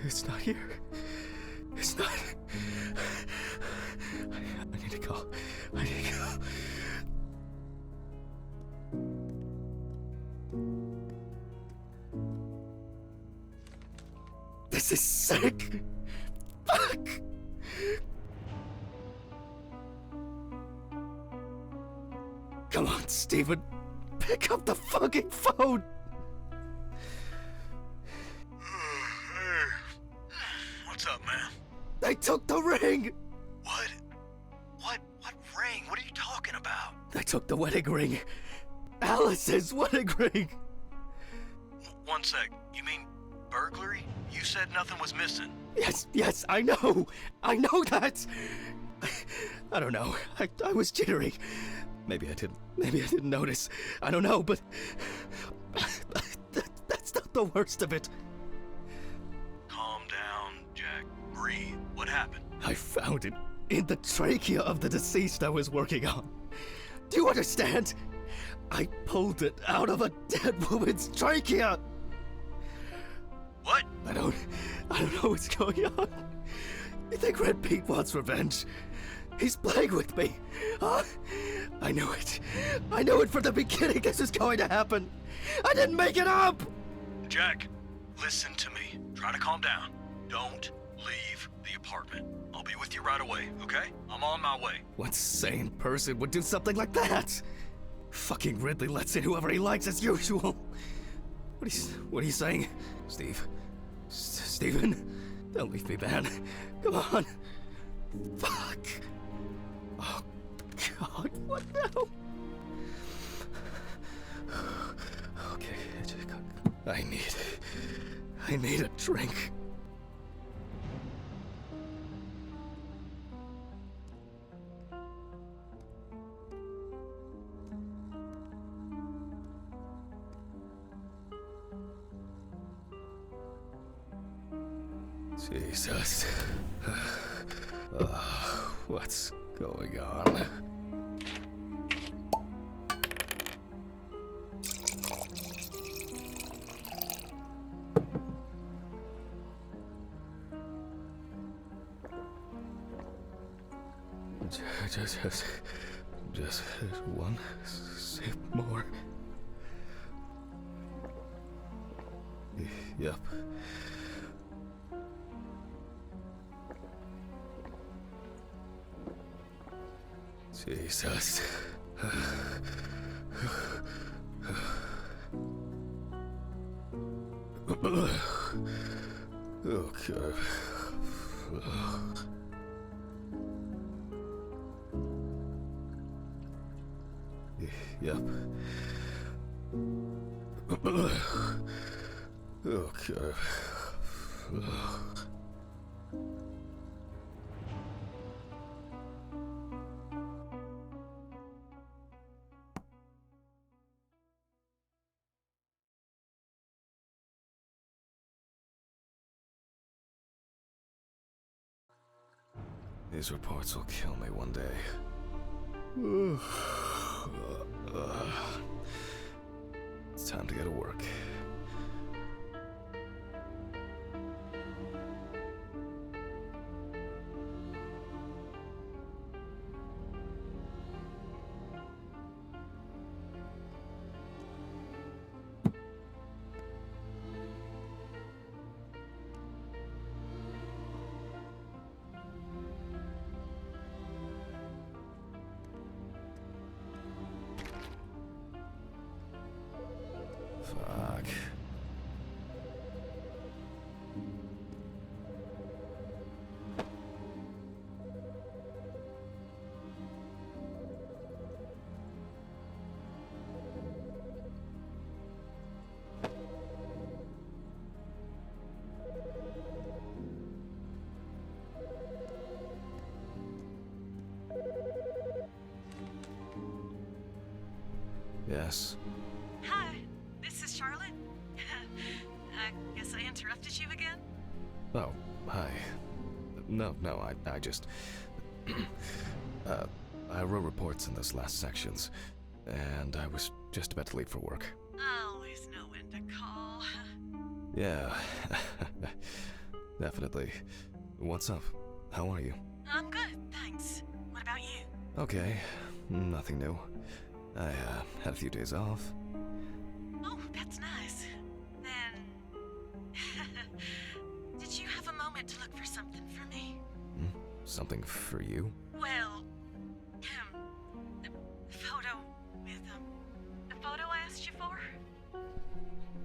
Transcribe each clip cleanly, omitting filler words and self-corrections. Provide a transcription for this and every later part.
It's not here. It's not. I need to go. I need to go. This is sick. Fuck. Come on, Steven. Pick up the fucking phone. What's up, man? They took the ring. What? What ring? What are you talking about? They took the wedding ring. Alice's wedding ring. One sec. You mean burglary? You said nothing was missing. Yes, I know that. I don't know. I was jittery. Maybe I didn't notice. I don't know, but that's not the worst of it. Calm down, Jack. Breathe. What happened? I found it in the trachea of the deceased I was working on. Do you understand? I pulled it out of a dead woman's trachea. What? I don't know what's going on. You think Red Pete wants revenge? He's playing with me. Huh? I knew it. I knew it from the beginning this was going to happen. I didn't make it up! Jack, listen to me. Try to calm down. Don't leave the apartment. I'll be with you right away, okay? I'm on my way. What sane person would do something like that? Fucking Ridley lets in whoever he likes as usual. What are you saying? Steven? Don't leave me, man. Come on. Fuck. Oh, God, what now? Okay, I need a drink. Jesus. What's going on? Just one sip more. Yep. Jesus. Okay. Yep. Okay. These reports will kill me one day. It's time to go to work. Fuck. Yes. Hi, this is Charlotte. I guess I interrupted you again? Oh, hi. No, I just... I wrote reports in those last sections, and I was just about to leave for work. I always know when to call. Yeah, definitely. What's up? How are you? I'm good, thanks. What about you? Okay, nothing new. I had a few days off. Oh, that's nice. Then... Did you have a moment to look for something for me? Something for you? Well... the photo with, the photo I asked you for?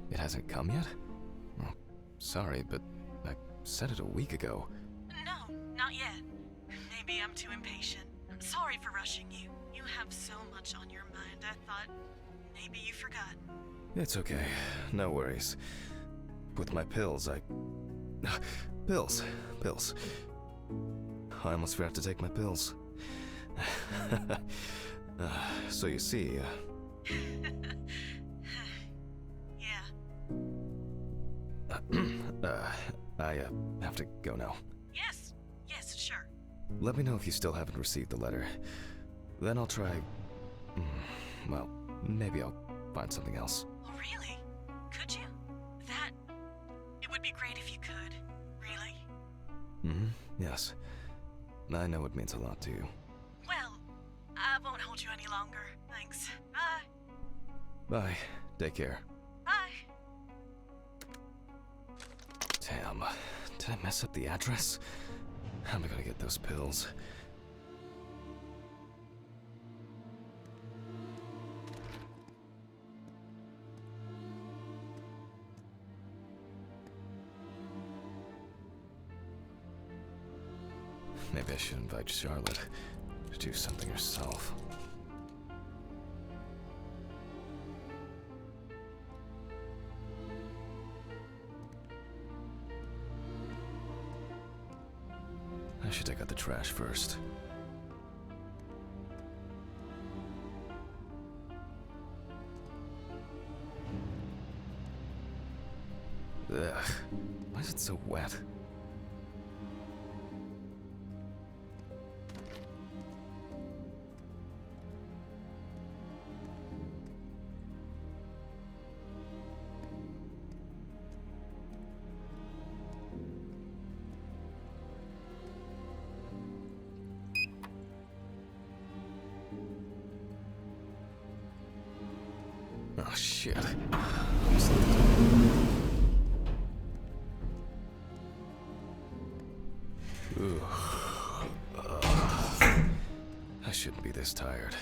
It hasn't come yet? Oh, sorry, but I said it a week ago. No, not yet. Maybe I'm too impatient. I'm sorry for rushing you. You have so much on your mind, I thought maybe you forgot. It's okay, no worries. With my pills, Pills. I almost forgot to take my pills. So you see, Yeah. I have to go now. Yes, sure. Let me know if you still haven't received the letter. Then I'll try... well, maybe I'll find something else. Oh, really? Could you? It would be great if you could. Really? Yes. I know it means a lot to you. Well, I won't hold you any longer. Thanks. Bye. Bye. Take care. Bye. Damn. Did I mess up the address? How am I gonna get those pills? Maybe I should invite Charlotte to do something herself. I should take out the trash first. Ugh. Why is it so wet? Oh shit. Ooh. I shouldn't be this tired.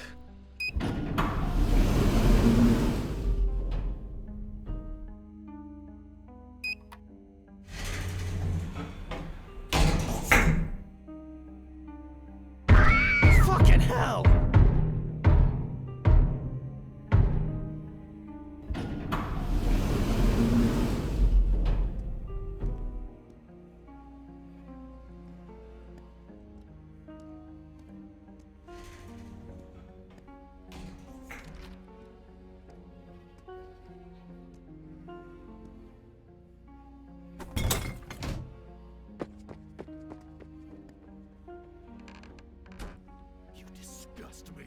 Fucking hell! You disgust me.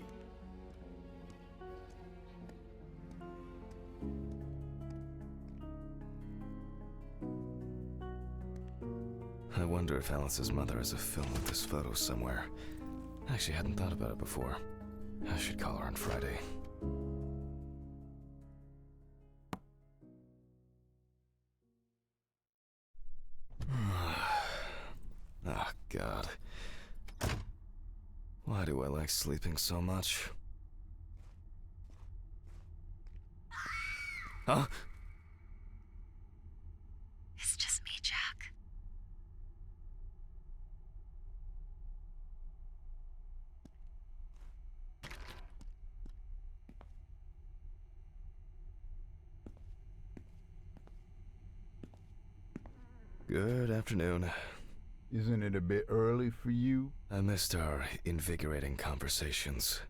I wonder if Alice's mother has a film with this photo somewhere. I actually hadn't thought about it before. I should call her on Friday. Oh, God. Why do I like sleeping so much? Huh? It's just me, Jack. Good afternoon. Isn't it a bit early for you? I missed our invigorating conversations.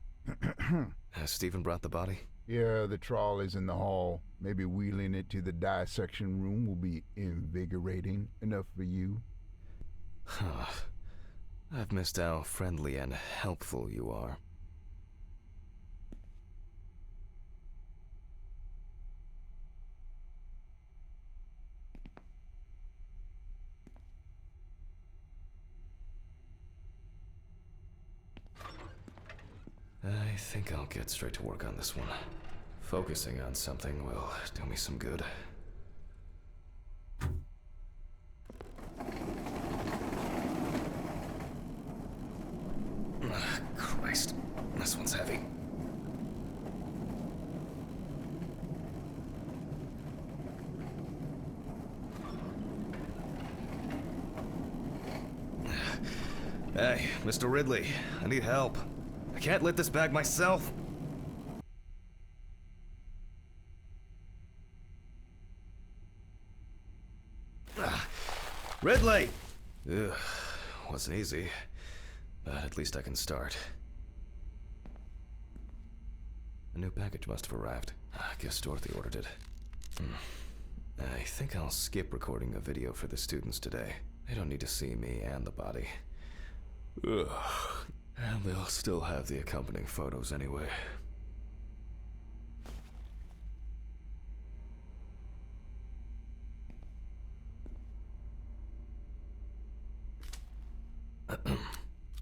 Has Stephen brought the body? Yeah, the trolley's in the hall. Maybe wheeling it to the dissection room will be invigorating enough for you. Huh. I've missed how friendly and helpful you are. I think I'll get straight to work on this one. Focusing on something will do me some good. Christ, this one's heavy. Hey, Mr. Ridley, I need help. I can't lift this bag myself. Ridley! Ugh, wasn't easy, but at least I can start. A new package must have arrived. I guess Dorothy ordered it. I think I'll skip recording a video for the students today. They don't need to see me and the body. Ugh. And they'll still have the accompanying photos anyway.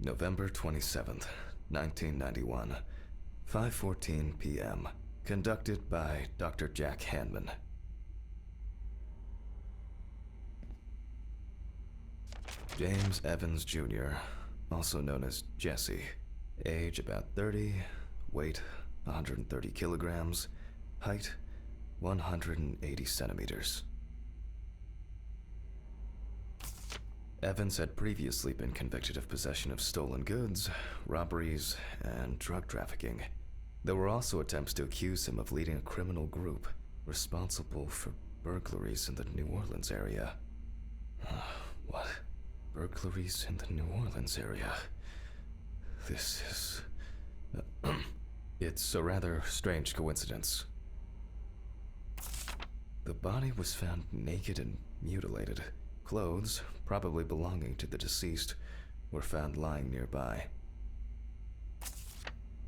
November 27th, 1991, 5:14 p.m. Conducted by Dr. Jack Hanman. James Evans Jr., also known as Jesse. Age about 30, weight 130 kilograms, height 180 centimeters. Evans had previously been convicted of possession of stolen goods, robberies, and drug trafficking. There were also attempts to accuse him of leading a criminal group responsible for burglaries in the New Orleans area. What? Burglaries in the New Orleans area? This is... It's a rather strange coincidence. The body was found naked and mutilated. Clothes, probably belonging to the deceased, were found lying nearby.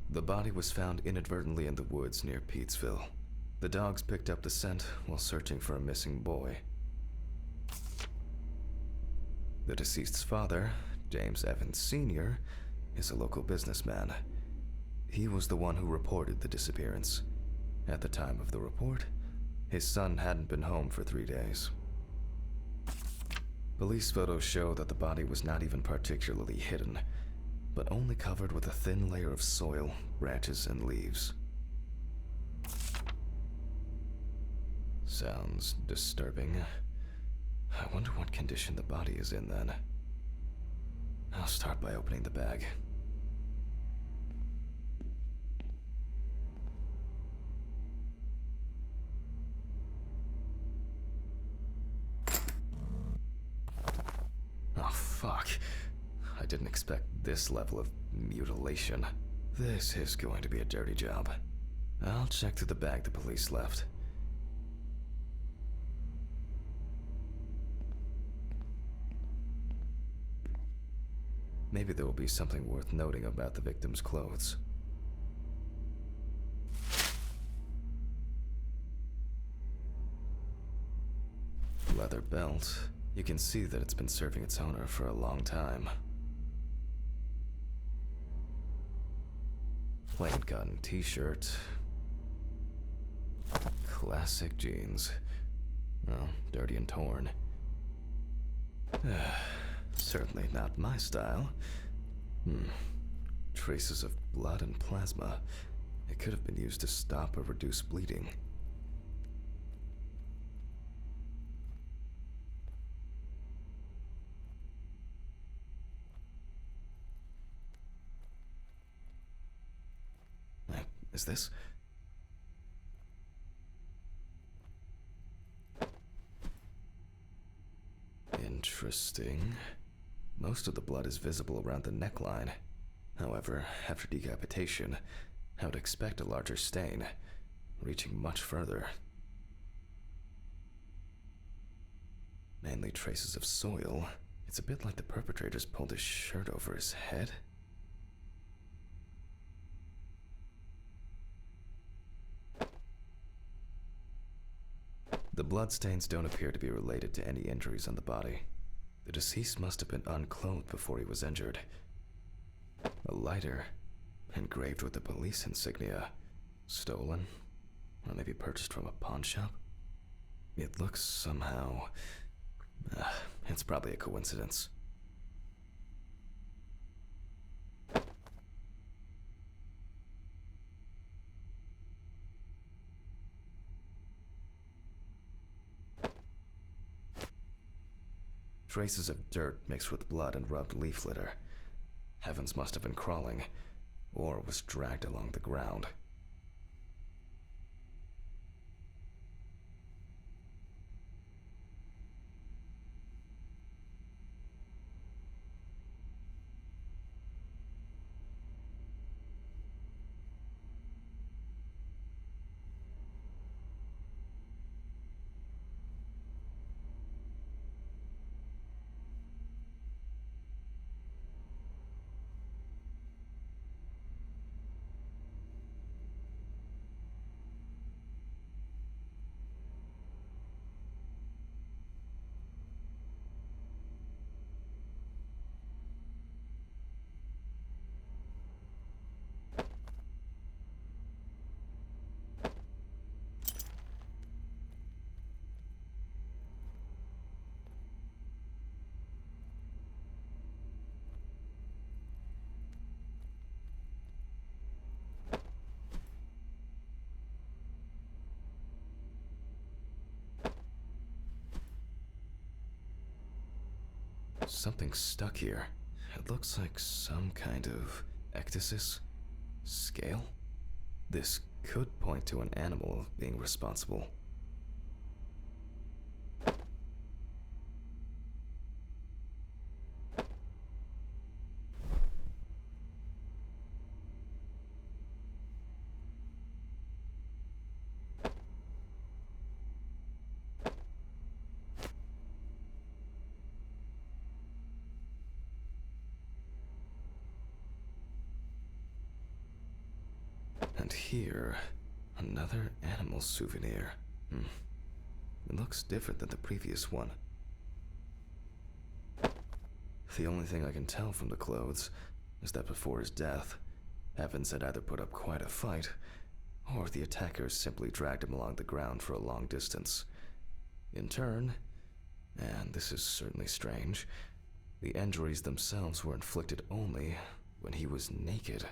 The body was found inadvertently in the woods near Peetsville. The dogs picked up the scent while searching for a missing boy. The deceased's father, James Evans Sr., is a local businessman. He was the one who reported the disappearance. At the time of the report, his son hadn't been home for 3 days. Police photos show that the body was not even particularly hidden, but only covered with a thin layer of soil, branches, and leaves. Sounds disturbing. I wonder what condition the body is in then. I'll start by opening the bag. Oh, fuck. I didn't expect this level of mutilation. This is going to be a dirty job. I'll check through the bag the police left. Maybe there will be something worth noting about the victim's clothes. Leather belt. You can see that it's been serving its owner for a long time. Plain cotton t-shirt. Classic jeans. Well, dirty and torn. Certainly not my style. Traces of blood and plasma. It could have been used to stop or reduce bleeding. Is this? Interesting. Most of the blood is visible around the neckline. However, after decapitation, I would expect a larger stain, reaching much further. Mainly traces of soil. It's a bit like the perpetrator's pulled his shirt over his head. The bloodstains don't appear to be related to any injuries on the body. The deceased must have been unclothed before he was injured. A lighter, engraved with the police insignia. Stolen? Or maybe purchased from a pawn shop? It looks somehow... it's probably a coincidence. Traces of dirt mixed with blood and rubbed leaf litter. Evans must have been crawling, or was dragged along the ground. Something's stuck here. It looks like some kind of ectasis? Scale? This could point to an animal being responsible. And here, another animal souvenir. It looks different than the previous one. The only thing I can tell from the clothes is that before his death, Evans had either put up quite a fight, or the attackers simply dragged him along the ground for a long distance. In turn, and this is certainly strange, the injuries themselves were inflicted only when he was naked.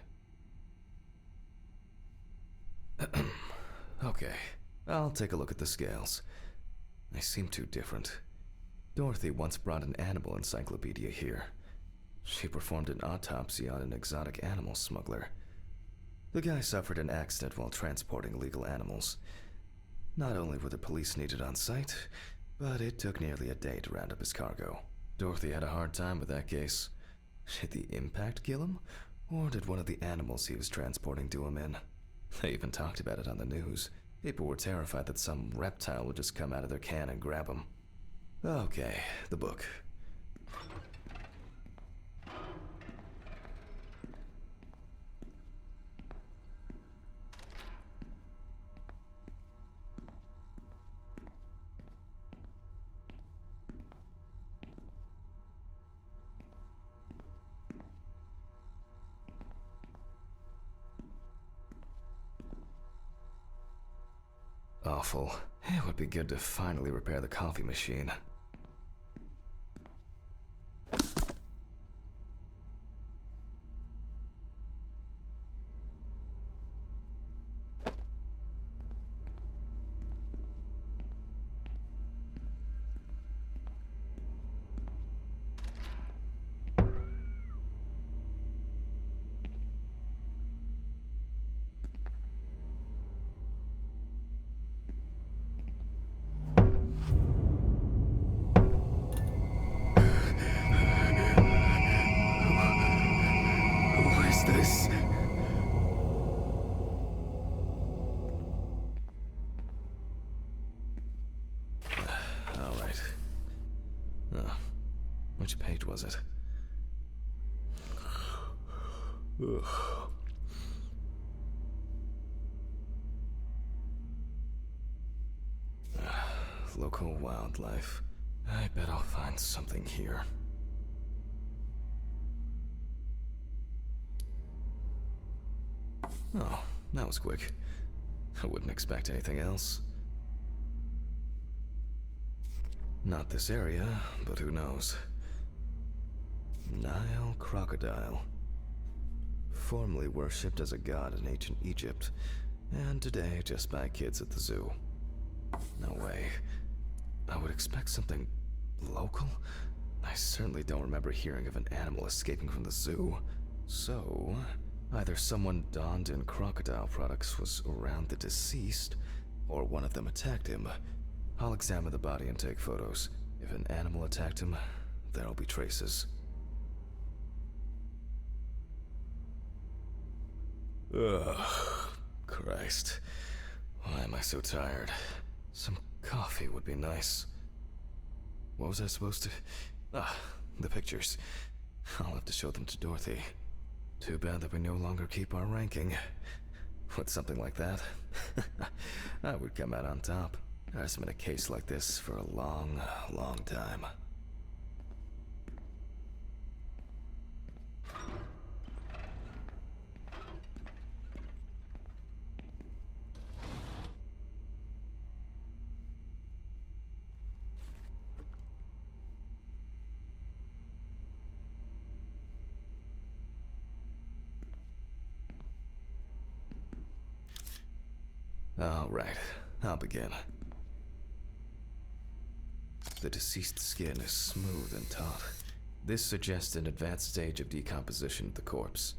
Okay, I'll take a look at the scales. They seem too different. Dorothy once brought an animal encyclopedia here. She performed an autopsy on an exotic animal smuggler. The guy suffered an accident while transporting illegal animals. Not only were the police needed on site, but it took nearly a day to round up his cargo. Dorothy had a hard time with that case. Did the impact kill him, or did one of the animals he was transporting do him in? They even talked about it on the news. People were terrified that some reptile would just come out of their can and grab him. Okay, the book. Awful. It would be good to finally repair the coffee machine. This. All right. Which page was it? Local wildlife. I bet I'll find something here. Oh, that was quick. I wouldn't expect anything else. Not this area, but who knows. Nile crocodile. Formerly worshipped as a god in ancient Egypt, and today just by kids at the zoo. No way. I would expect something local? I certainly don't remember hearing of an animal escaping from the zoo. So, either someone donned in crocodile products was around the deceased, or one of them attacked him. I'll examine the body and take photos. If an animal attacked him, there'll be traces. Ugh, Christ. Why am I so tired? Some coffee would be nice. What was I supposed to... the pictures. I'll have to show them to Dorothy. Too bad that we no longer keep our ranking. With something like that, I would come out on top. There hasn't been a case like this for a long, long time. All right, I'll begin. The deceased's skin is smooth and taut. This suggests an advanced stage of decomposition of the corpse.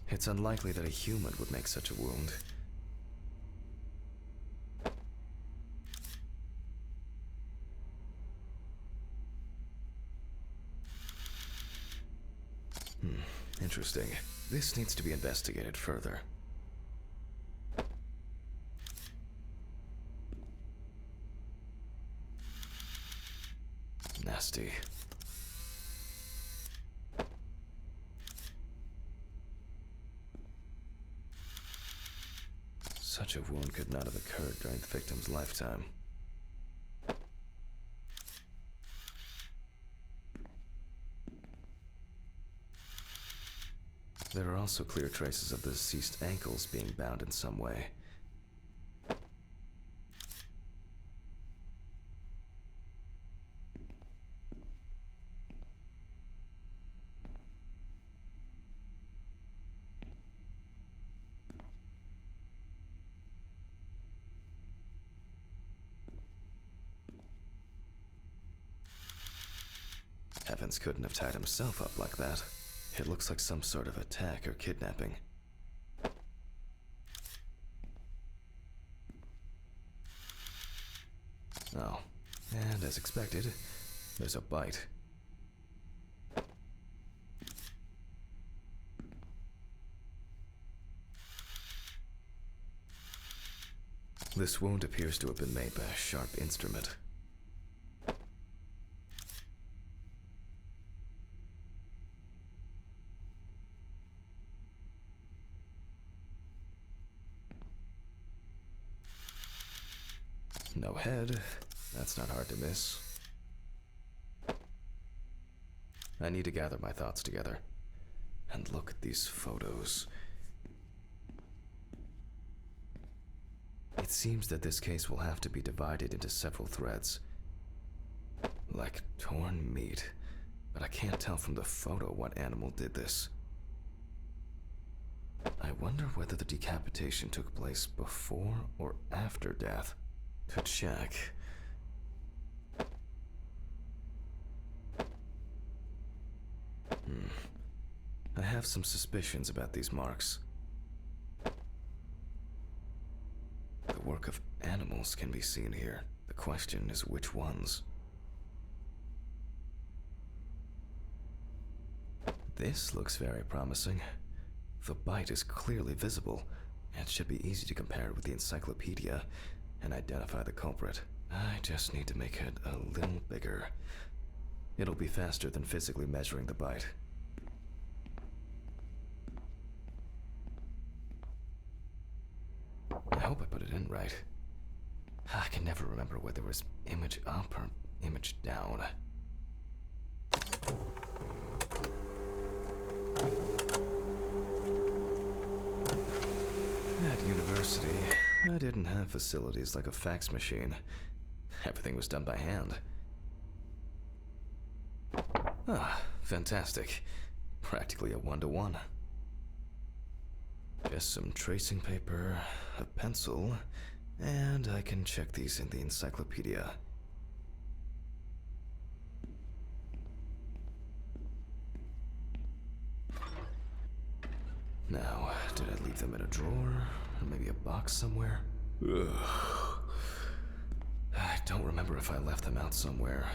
It's unlikely that a human would make such a wound. Interesting. This needs to be investigated further. Nasty. Such a wound could not have occurred during the victim's lifetime. There are also clear traces of the deceased's ankles being bound in some way. Evans couldn't have tied himself up like that. It looks like some sort of attack or kidnapping. Oh, and as expected, there's a bite. This wound appears to have been made by a sharp instrument. No head. That's not hard to miss. I need to gather my thoughts together. And look at these photos. It seems that this case will have to be divided into several threads. Like torn meat. But I can't tell from the photo what animal did this. I wonder whether the decapitation took place before or after death. To check. I have some suspicions about these marks. The work of animals can be seen here. The question is which ones. This looks very promising. The bite is clearly visible, and should be easy to compare with the encyclopedia and identify the culprit. I just need to make it a little bigger. It'll be faster than physically measuring the bite. I hope I put it in right. I can never remember whether it was image up or image down. At university, I didn't have facilities like a fax machine. Everything was done by hand. Ah, fantastic. Practically a one-to-one. Just some tracing paper, a pencil, and I can check these in the encyclopedia. Now, did I leave them in a drawer? Or maybe a box somewhere? Ugh. I don't remember if I left them out somewhere.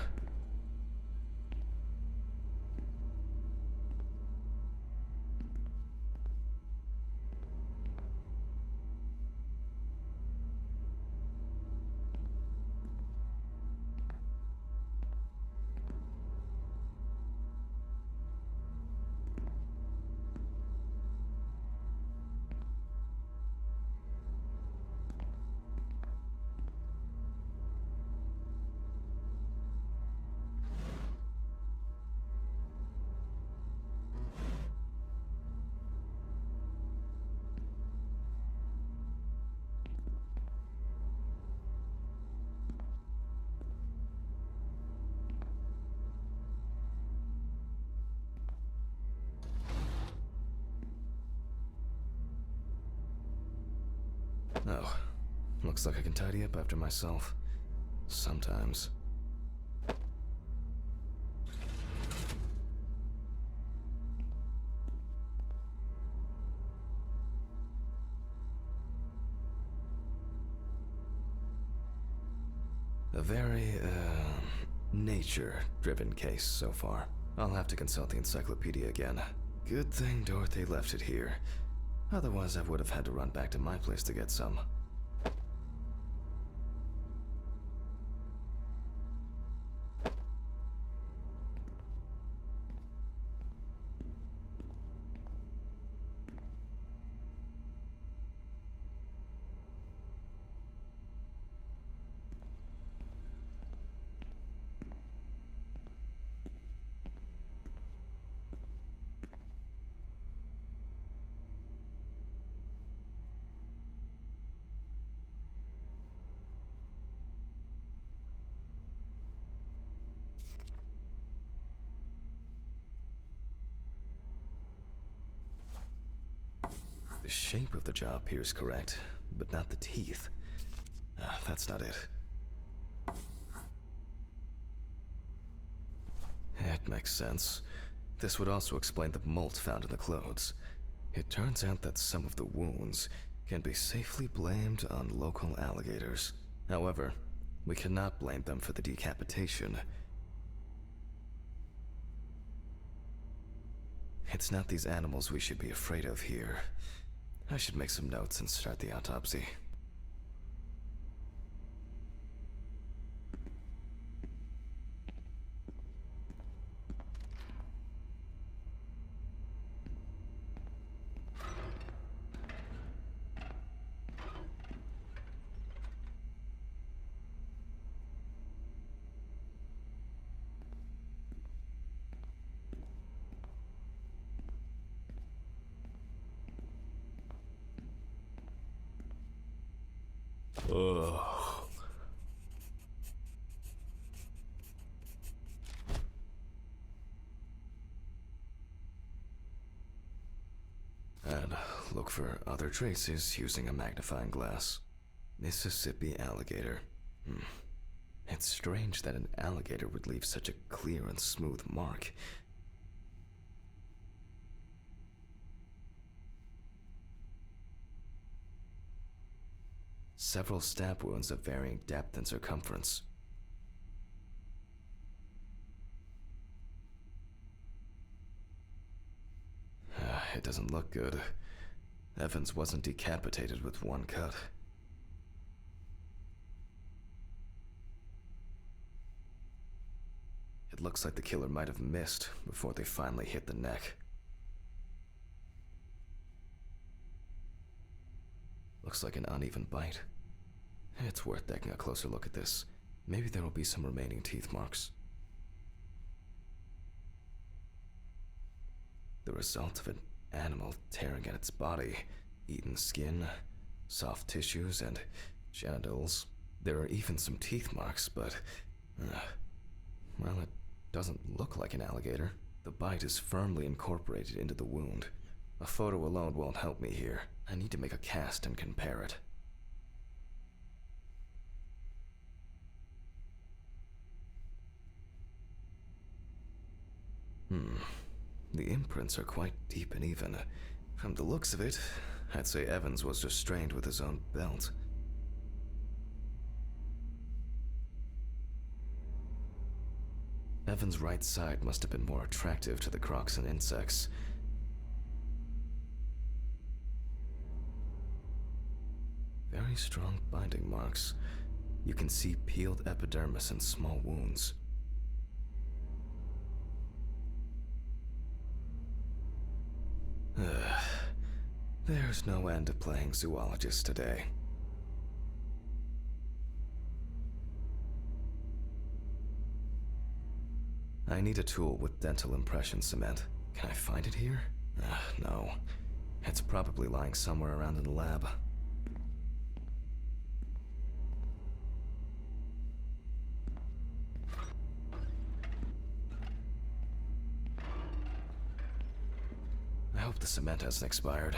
Oh, looks like I can tidy up after myself. Sometimes. A very, nature-driven case so far. I'll have to consult the encyclopedia again. Good thing Dorothy left it here. Otherwise, I would have had to run back to my place to get some. The shape of the jaw appears correct, but not the teeth. That's not it. It makes sense. This would also explain the mold found in the clothes. It turns out that some of the wounds can be safely blamed on local alligators. However, we cannot blame them for the decapitation. It's not these animals we should be afraid of here. I should make some notes and start the autopsy. Ugh. And look for other traces using a magnifying glass. Mississippi alligator. It's strange that an alligator would leave such a clear and smooth mark. Several stab wounds of varying depth and circumference. It doesn't look good. Evans wasn't decapitated with one cut. It looks like the killer might have missed before they finally hit the neck. Looks like an uneven bite. It's worth taking a closer look at this. Maybe there will be some remaining teeth marks. The result of an animal tearing at its body, eaten skin, soft tissues, and genitals. There are even some teeth marks, but, well, it doesn't look like an alligator. The bite is firmly incorporated into the wound. A photo alone won't help me here. I need to make a cast and compare it. The imprints are quite deep and even. From the looks of it, I'd say Evans was restrained with his own belt. Evans' right side must have been more attractive to the crocs and insects. Very strong binding marks. You can see peeled epidermis and small wounds. There's no end to playing zoologist today. I need a tool with dental impression cement. Can I find it here? No. It's probably lying somewhere around in the lab. I hope the cement hasn't expired.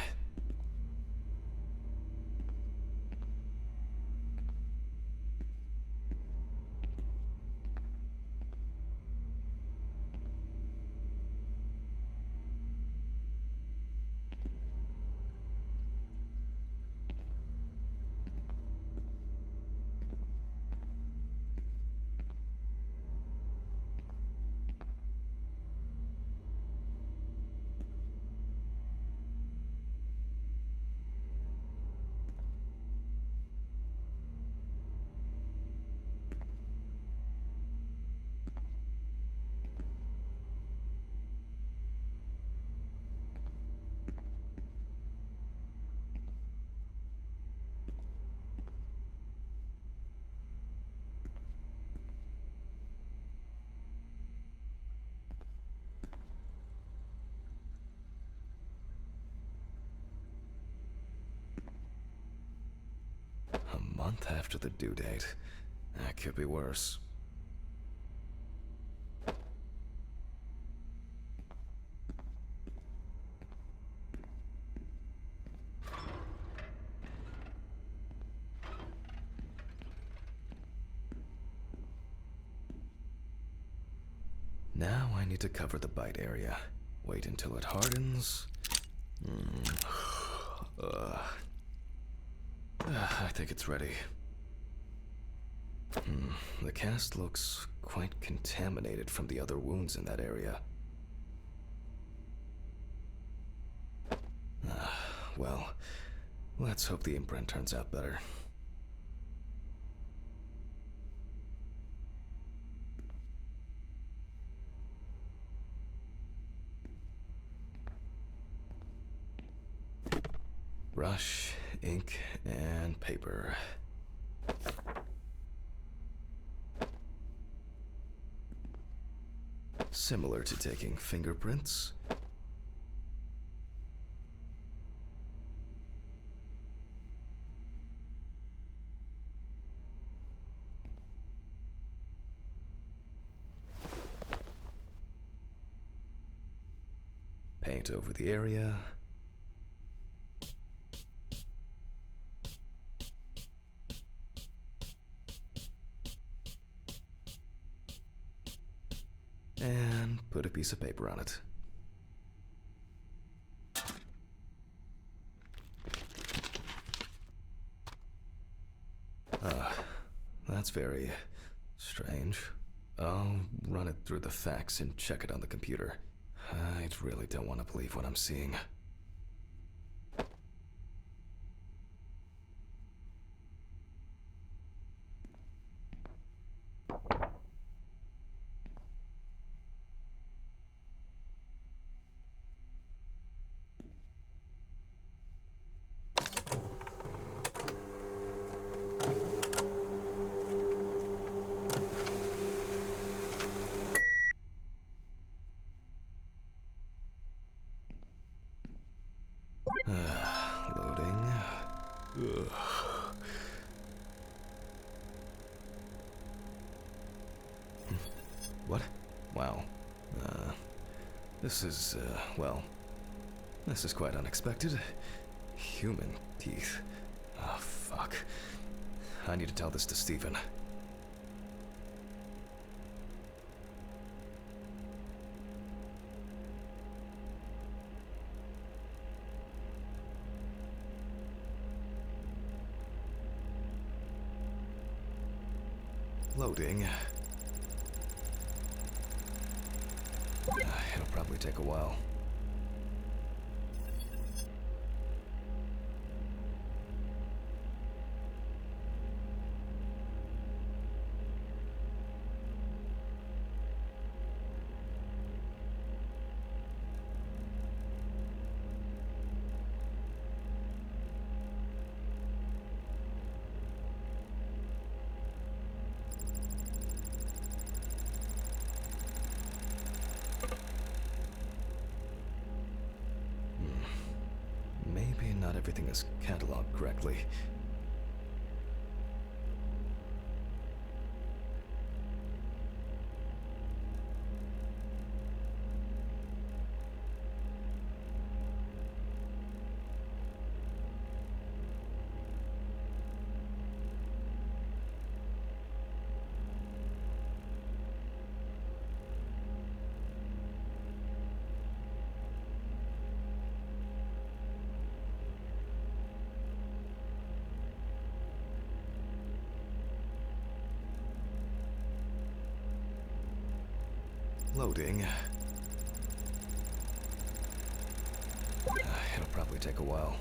A month after the due date. That could be worse. Now I need to cover the bite area. Wait until it hardens. I think it's ready. The cast looks quite contaminated from the other wounds in that area. Well, let's hope the imprint turns out better. Brush, ink, and paper. Similar to taking fingerprints. Paint over the area. And put a piece of paper on it. That's very strange. I'll run it through the facts and check it on the computer. I really don't want to believe what I'm seeing. Loading. Ugh. What? Wow. This is, well, this is quite unexpected. Human teeth. Oh, fuck. I need to tell this to Stephen. Loading. It'll probably take a while. Maybe not everything is cataloged correctly. Loading. It'll probably take a while.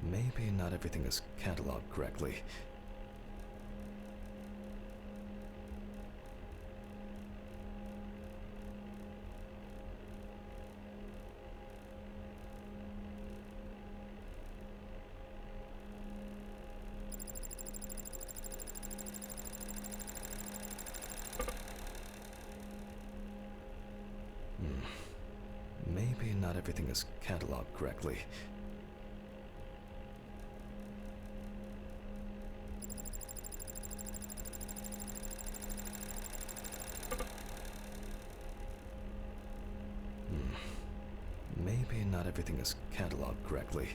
Maybe not everything is cataloged correctly. Maybe not everything is cataloged correctly. Maybe not everything is cataloged correctly.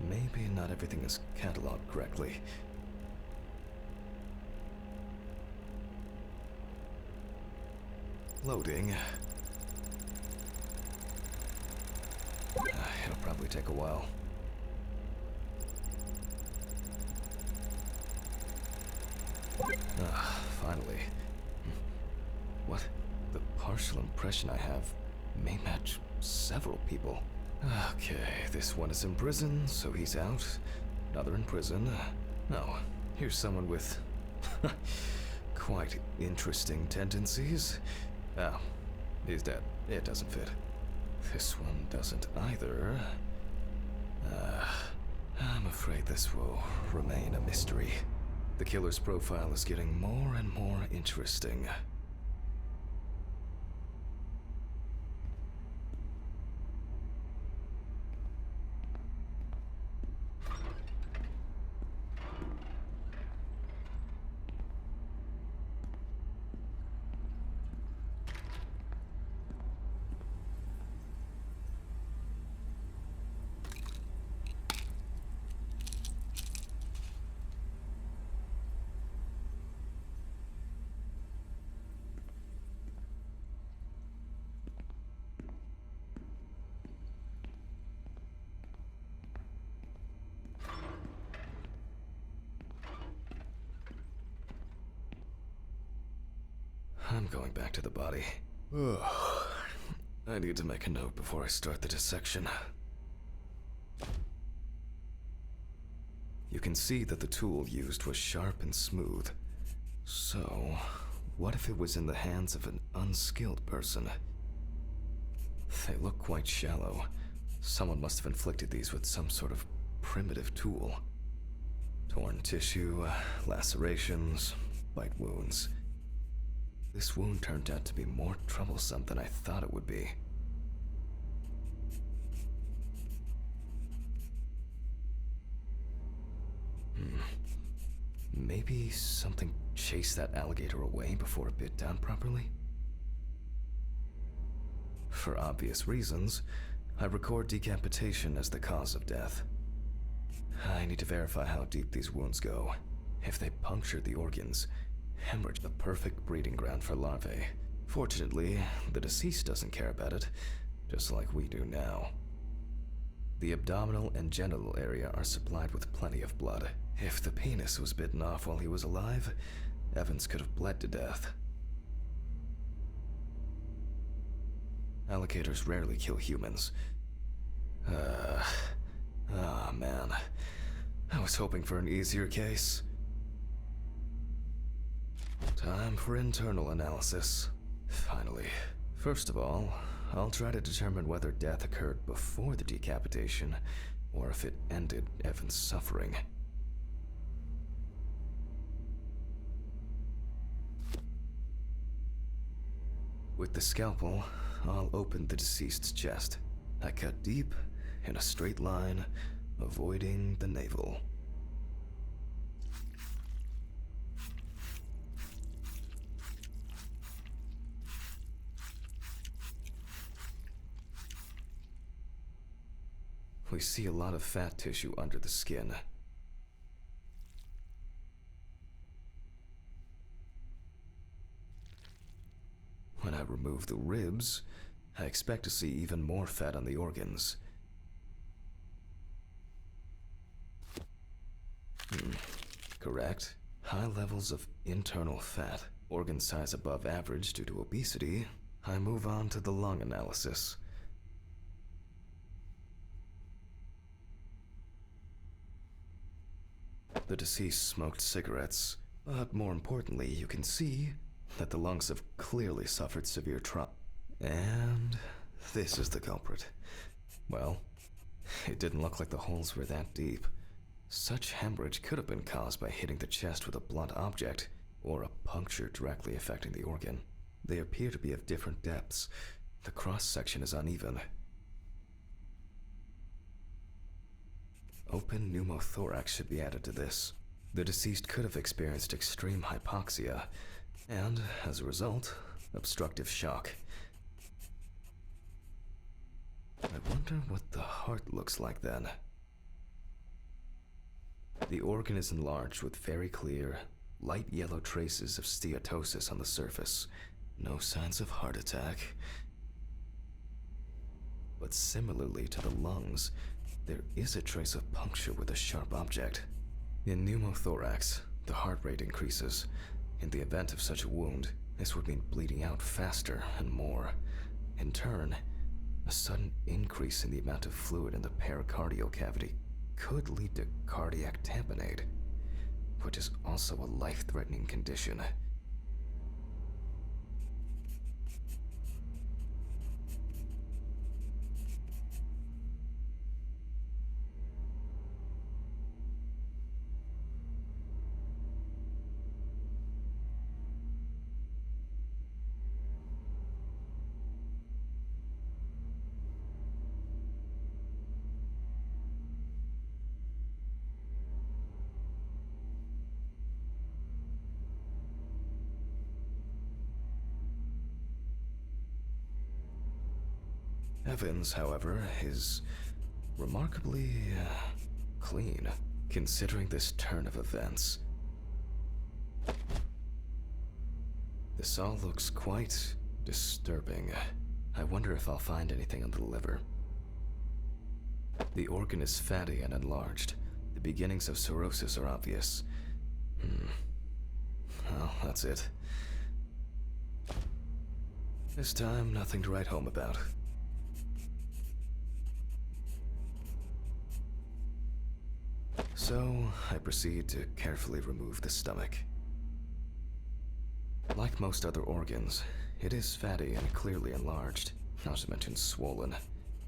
Maybe not everything is cataloged correctly. Loading. It'll probably take a while. Finally. What? The partial impression I have may match several people. Okay, this one is in prison, so he's out. Another in prison. Oh, here's someone with quite interesting tendencies. Oh, he's dead. It doesn't fit. This one doesn't either. I'm afraid this will remain a mystery. The killer's profile is getting more and more interesting. I'm going back to the body. Ugh. I need to make a note before I start the dissection. You can see that the tool used was sharp and smooth. So, what if it was in the hands of an unskilled person? They look quite shallow. Someone must have inflicted these with some sort of primitive tool. Torn tissue, lacerations, bite wounds. This wound turned out to be more troublesome than I thought it would be. Maybe something chased that alligator away before it bit down properly? For obvious reasons, I record decapitation as the cause of death. I need to verify how deep these wounds go. If they punctured the organs, hemorrhage the perfect breeding ground for larvae. Fortunately, the deceased doesn't care about it, just like we do now. The abdominal and genital area are supplied with plenty of blood. If the penis was bitten off while he was alive, Evans could have bled to death. Alligators rarely kill humans. Man. I was hoping for an easier case. Time for internal analysis. Finally. First of all, I'll try to determine whether death occurred before the decapitation, or if it ended Evan's suffering. With the scalpel, I'll open the deceased's chest. I cut deep, in a straight line, avoiding the navel. We see a lot of fat tissue under the skin. When I remove the ribs, I expect to see even more fat on the organs. Correct. High levels of internal fat, organ size above average due to obesity. I move on to the lung analysis. The deceased smoked cigarettes, but more importantly, you can see that the lungs have clearly suffered severe trauma. And this is the culprit. Well, it didn't look like the holes were that deep. Such hemorrhage could have been caused by hitting the chest with a blunt object, or a puncture directly affecting the organ. They appear to be of different depths. The cross-section is uneven. Open pneumothorax should be added to this. The deceased could have experienced extreme hypoxia, and, as a result, obstructive shock. I wonder what the heart looks like then. The organ is enlarged with very clear, light yellow traces of steatosis on the surface. No signs of heart attack. But similarly to the lungs, there is a trace of puncture with a sharp object. In pneumothorax, the heart rate increases. In the event of such a wound, this would mean bleeding out faster and more. In turn, a sudden increase in the amount of fluid in the pericardial cavity could lead to cardiac tamponade, which is also a life-threatening condition. Evans, however, is remarkably clean, considering this turn of events. This all looks quite disturbing. I wonder if I'll find anything on the liver. The organ is fatty and enlarged. The beginnings of cirrhosis are obvious. Well, that's it. This time, nothing to write home about. So, I proceed to carefully remove the stomach. Like most other organs, it is fatty and clearly enlarged, not to mention swollen,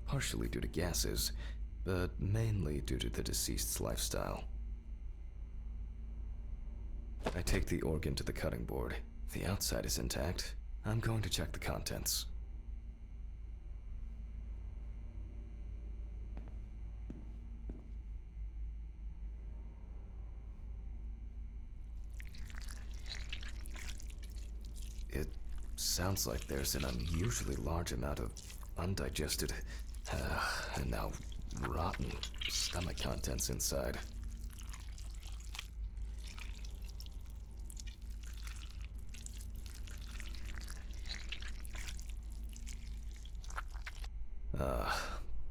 partially due to gases, but mainly due to the deceased's lifestyle. I take the organ to the cutting board. The outside is intact. I'm going to check the contents. It sounds like there's an unusually large amount of undigested, and now rotten stomach contents inside.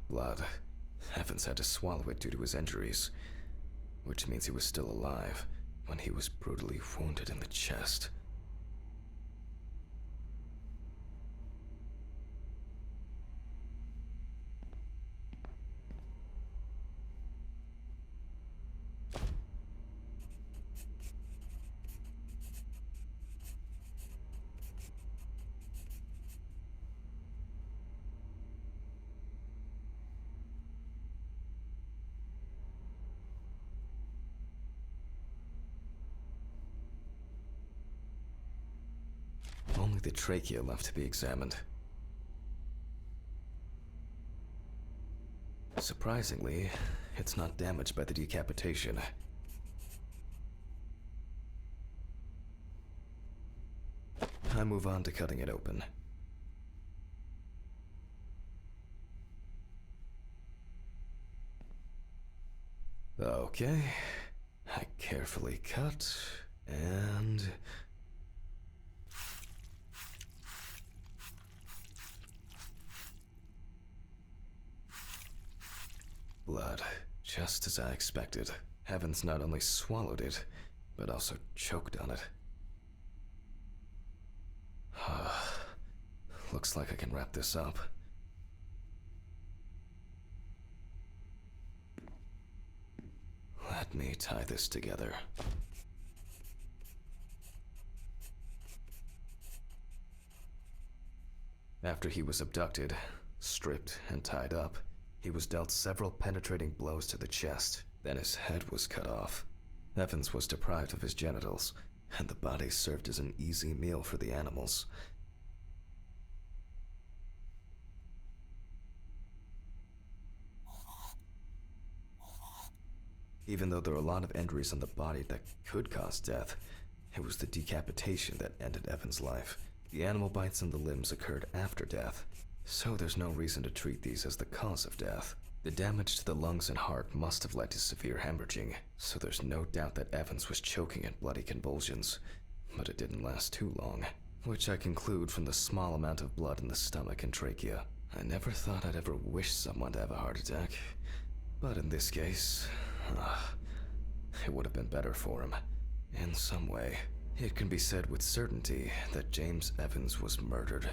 Blood. Evans had to swallow it due to his injuries, which means he was still alive when he was brutally wounded in the chest. Only the trachea left to be examined. Surprisingly, it's not damaged by the decapitation. I move on to cutting it open. Okay, I carefully cut, and... blood, just as I expected. Evans not only swallowed it, but also choked on it. Looks like I can wrap this up. Let me tie this together. After he was abducted, stripped, and tied up, he was dealt several penetrating blows to the chest. Then his head was cut off. Evans was deprived of his genitals, and the body served as an easy meal for the animals. Even though there are a lot of injuries on the body that could cause death, it was the decapitation that ended Evans' life. The animal bites on the limbs occurred after death, so there's no reason to treat these as the cause of death. The damage to the lungs and heart must have led to severe hemorrhaging, so there's no doubt that Evans was choking in bloody convulsions. But it didn't last too long, which I conclude from the small amount of blood in the stomach and trachea. I never thought I'd ever wish someone to have a heart attack, but in this case, it would have been better for him, in some way. It can be said with certainty that James Evans was murdered.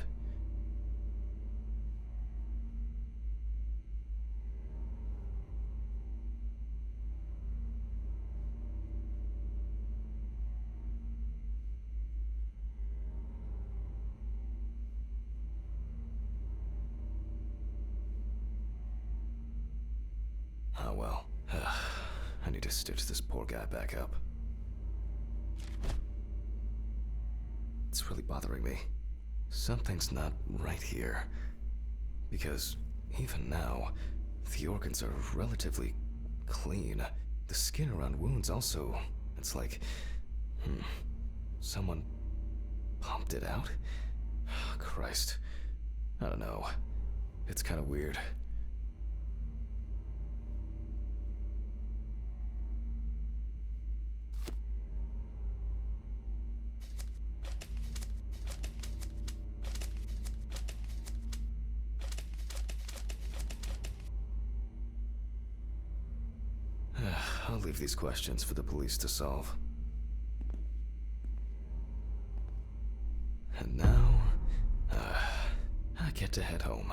Oh well. I need to stitch this poor guy back up. It's really bothering me. Something's not right here. Because even now, the organs are relatively clean. The skin around wounds also, it's like, someone pumped it out? Christ. I don't know. It's kind of weird. I'll leave these questions for the police to solve. And now, get to head home.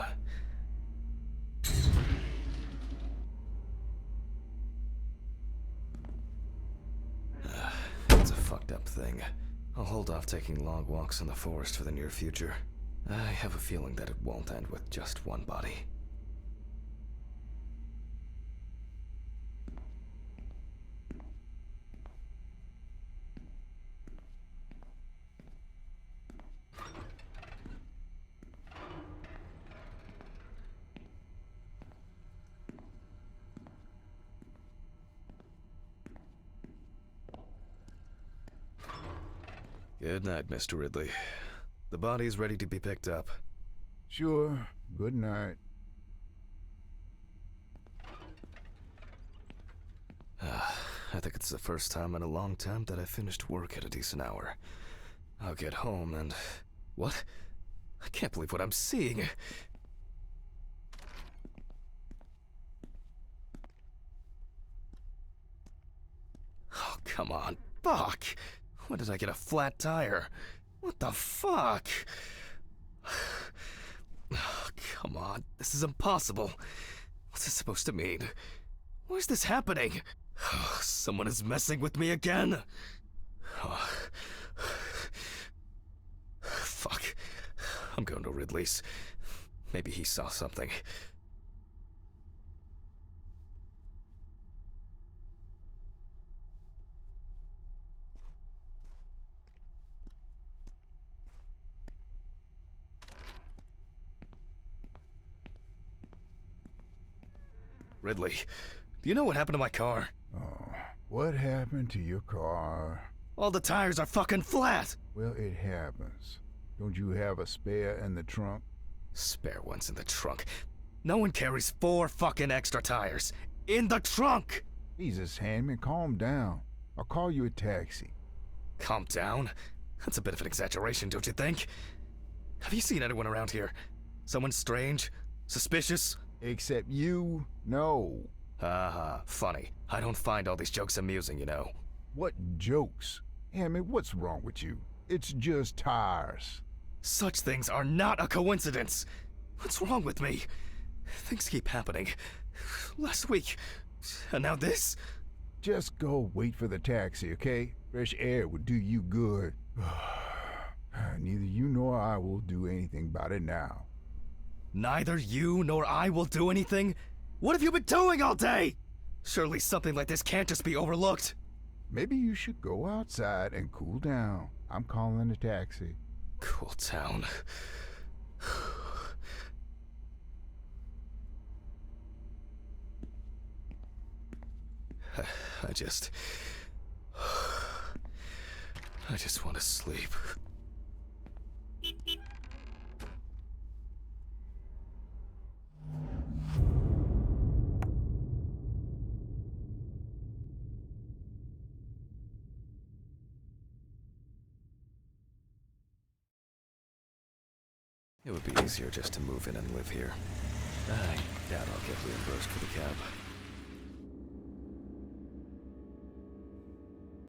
It's a fucked up thing. I'll hold off taking long walks in the forest for the near future. I have a feeling that it won't end with just one body. Good night, Mr. Ridley. The body's ready to be picked up. Sure. Good night. I think it's the first time in a long time that I finished work at a decent hour. I'll get home and... What? I can't believe what I'm seeing. Oh, come on. Fuck! When did I get a flat tire? What the fuck? Oh, come on. This is impossible. What's this supposed to mean? Why is this happening? Oh, someone is messing with me again. Oh. Fuck. I'm going to Ridley's. Maybe he saw something. Ridley, do you know what happened to my car? Oh, what happened to your car? All the tires are fucking flat! Well, it happens. Don't you have a spare in the trunk? Spare ones in the trunk. No one carries 4 fucking extra tires. In the trunk! Jesus, Handman, calm down. I'll call you a taxi. Calm down? That's a bit of an exaggeration, don't you think? Have you seen anyone around here? Someone strange? Suspicious? Except you? No. Haha, funny. I don't find all these jokes amusing, you know. What jokes? Hammond, what's wrong with you? It's just tires. Such things are not a coincidence! What's wrong with me? Things keep happening. Last week, and now this? Just go wait for the taxi, okay? Fresh air would do you good. Neither you nor I will do anything about it now. Neither you nor I will do anything? What have you been doing all day? Surely something like this can't just be overlooked. Maybe you should go outside and cool down. I'm calling a taxi. Cool down. I just want to sleep. It would be easier just to move in and live here. I doubt I'll get reimbursed for the cab.